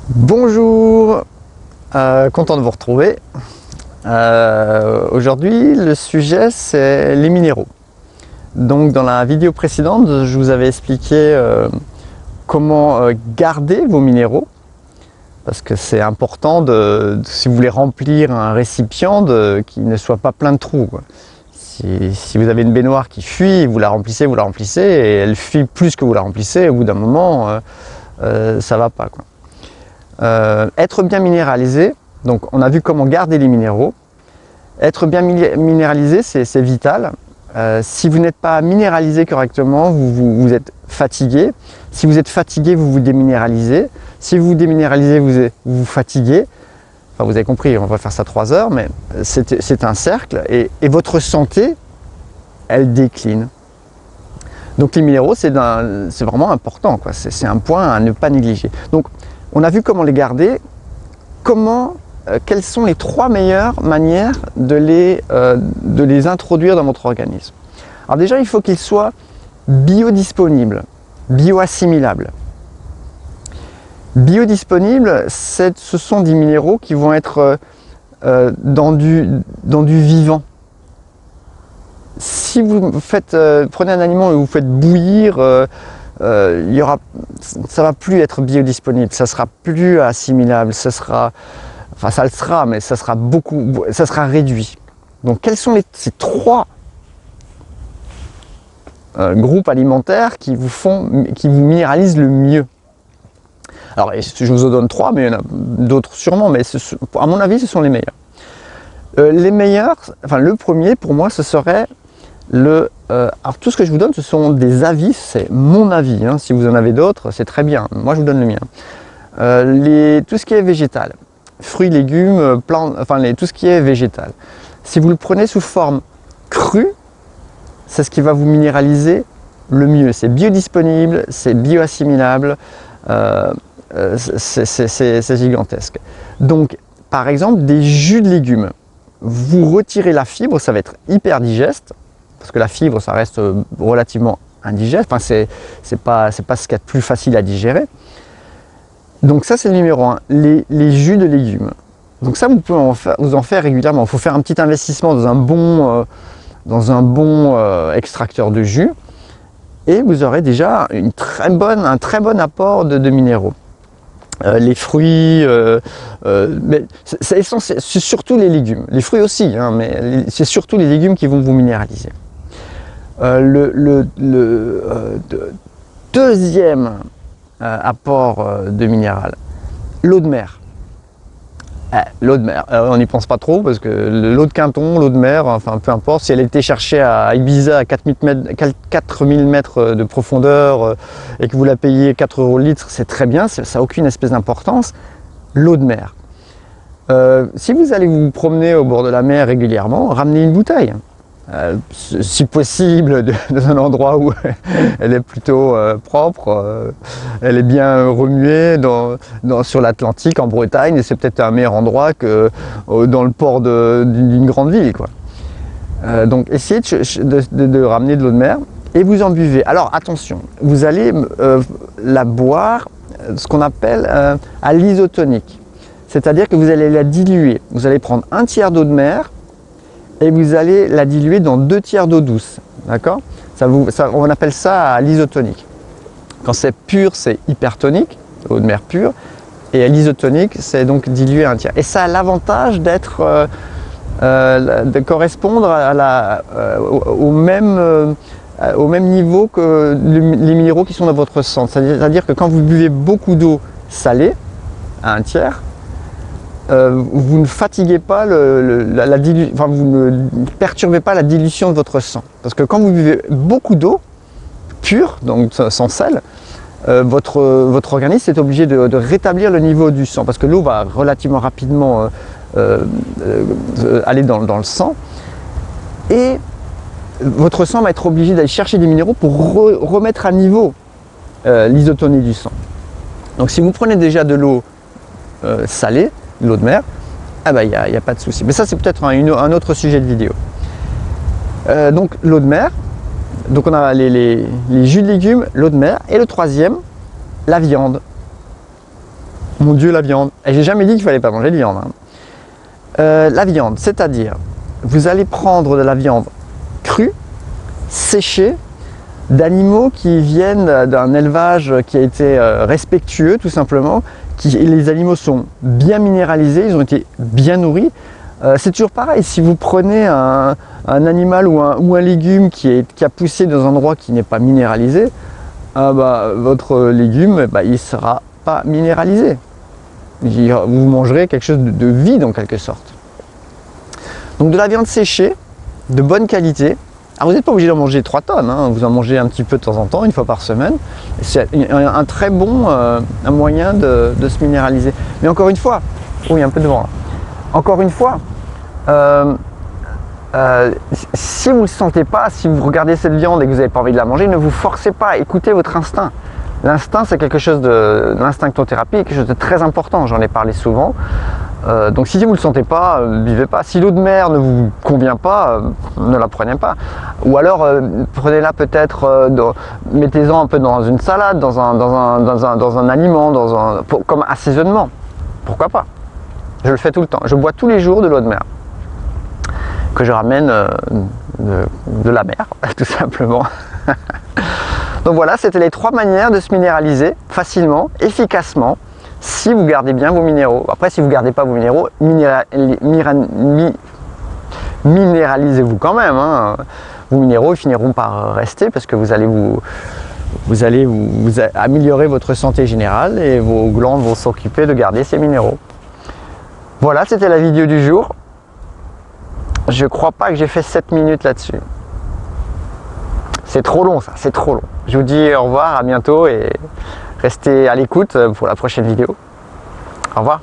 Bonjour, content de vous retrouver. Aujourd'hui, le sujet c'est les minéraux. Donc dans la vidéo précédente, je vous avais expliqué comment garder vos minéraux, parce que c'est important si vous voulez remplir un récipient, qu'il ne soit pas plein de trous, quoi. Si vous avez une baignoire qui fuit, vous la remplissez, et elle fuit plus que vous la remplissez, au bout d'un moment, ça va pas, quoi. Être bien minéralisé, donc on a vu comment garder les minéraux. Être bien minéralisé, c'est vital. Si vous n'êtes pas minéralisé correctement, vous êtes fatigué. Si vous êtes fatigué, vous vous déminéralisez. Si vous vous déminéralisez, vous vous fatiguez. Enfin, vous avez compris, on va faire ça 3 heures, mais c'est un cercle et votre santé, elle décline. Donc les minéraux, c'est vraiment important, quoi. C'est un point à ne pas négliger. Donc, on a vu comment les garder, quelles sont les 3 meilleures manières de les introduire dans votre organisme. Alors déjà, il faut qu'ils soient biodisponibles, bioassimilables. Biodisponibles, ce sont des minéraux qui vont être dans du vivant. Si vous prenez un aliment et vous faites bouillir, ça va plus être biodisponible, ça sera plus assimilable, ça le sera, mais ça sera réduit. Donc quels sont ces 3 groupes alimentaires qui vous minéralisent le mieux? Alors je vous en donne 3, mais il y en a d'autres sûrement, mais à mon avis ce sont les meilleurs. Les meilleurs, enfin le premier pour moi ce serait alors tout ce que je vous donne, ce sont des avis, c'est mon avis, hein. Si vous en avez d'autres, c'est très bien. Moi, je vous donne le mien. Tout ce qui est végétal, fruits, légumes, plantes, enfin tout ce qui est végétal. Si vous le prenez sous forme crue, c'est ce qui va vous minéraliser le mieux. C'est biodisponible, c'est bioassimilable, c'est gigantesque. Donc, par exemple, des jus de légumes. Vous retirez la fibre, ça va être hyper digeste. Parce que la fibre, ça reste relativement indigeste, enfin, c'est pas ce qu'il y a de plus facile à digérer. Donc ça, c'est le numéro 1, les jus de légumes. Donc ça, vous pouvez vous en faire régulièrement. Il faut faire un petit investissement dans un bon extracteur de jus, et vous aurez déjà un très bon apport de minéraux. Les fruits, mais c'est surtout les légumes. Les fruits aussi, hein, mais c'est surtout les légumes qui vont vous minéraliser. Deuxième apport de minéral, l'eau de mer. L'eau de mer, on n'y pense pas trop parce que l'eau de Quinton, l'eau de mer, enfin peu importe, si elle était cherchée à Ibiza à 4000 mètres de profondeur et que vous la payez 4 € le litre, c'est très bien, ça n'a aucune espèce d'importance. L'eau de mer. Si vous allez vous promener au bord de la mer régulièrement, ramenez une bouteille. Si possible dans un endroit où elle est plutôt propre, elle est bien remuée sur l'Atlantique, en Bretagne, et c'est peut-être un meilleur endroit que dans le port d'une grande ville, quoi. Donc essayez de ramener de l'eau de mer et vous en buvez. Alors attention, vous allez la boire, ce qu'on appelle à l'isotonique, c'est-à-dire que vous allez la diluer. Vous allez prendre 1 tiers d'eau de mer et vous allez la diluer dans 2 tiers d'eau douce, d'accord? On appelle ça à l'isotonique. Quand c'est pur, c'est hypertonique, eau de mer pure, et à l'isotonique, c'est donc dilué à 1 tiers. Et ça a l'avantage de correspondre au même niveau que les minéraux qui sont dans votre sang. C'est-à-dire que quand vous buvez beaucoup d'eau salée, à 1 tiers, vous ne fatiguez pas vous ne perturbez pas la dilution de votre sang. Parce que quand vous buvez beaucoup d'eau pure, donc sans sel, votre organisme est obligé de rétablir le niveau du sang. Parce que l'eau va relativement rapidement aller dans le sang. Et votre sang va être obligé d'aller chercher des minéraux pour remettre à niveau l'isotonie du sang. Donc si vous prenez déjà de l'eau salée, l'eau de mer, il n'y a pas de souci. Mais ça, c'est peut-être un autre sujet de vidéo. Donc l'eau de mer, donc on a les jus de légumes, l'eau de mer, et le troisième, la viande. Mon Dieu, la viande. Et j'ai jamais dit qu'il fallait pas manger de viande, hein. La viande, c'est-à-dire, vous allez prendre de la viande crue, séchée, d'animaux qui viennent d'un élevage qui a été respectueux, tout simplement. Les animaux sont bien minéralisés, ils ont été bien nourris. C'est toujours pareil, si vous prenez un animal ou un légume qui a poussé dans un endroit qui n'est pas minéralisé, votre légume, il ne sera pas minéralisé. Vous mangerez quelque chose de vide en quelque sorte. Donc de la viande séchée, de bonne qualité. Alors vous n'êtes pas obligé d'en manger 3 tonnes, hein. Vous en mangez un petit peu de temps en temps, une fois par semaine. C'est un très bon un moyen de se minéraliser. Mais encore une fois, il y a un peu de vent là. Encore une fois, si vous ne le sentez pas, si vous regardez cette viande et que vous n'avez pas envie de la manger, ne vous forcez pas, écoutez votre instinct. L'instinct, c'est quelque chose l'instinctothérapie est quelque chose de très important, j'en ai parlé souvent. Donc si vous ne le sentez pas, buvez pas. Si l'eau de mer ne vous convient pas, ne la prenez pas. Ou alors prenez-la peut-être, mettez-en un peu dans une salade, dans un aliment, comme assaisonnement. Pourquoi pas? Je le fais tout le temps. Je bois tous les jours de l'eau de mer que je ramène de la mer, tout simplement. Donc voilà, c'était les 3 manières de se minéraliser facilement, efficacement, si vous gardez bien vos minéraux. Après, si vous ne gardez pas vos minéraux, minéralisez-vous quand même, hein. Vos minéraux ils finiront par rester parce que vous allez améliorer votre santé générale et vos glandes vont s'occuper de garder ces minéraux. Voilà, c'était la vidéo du jour. Je crois pas que j'ai fait 7 minutes là-dessus. C'est trop long ça, c'est trop long. Je vous dis au revoir, à bientôt et restez à l'écoute pour la prochaine vidéo. Au revoir.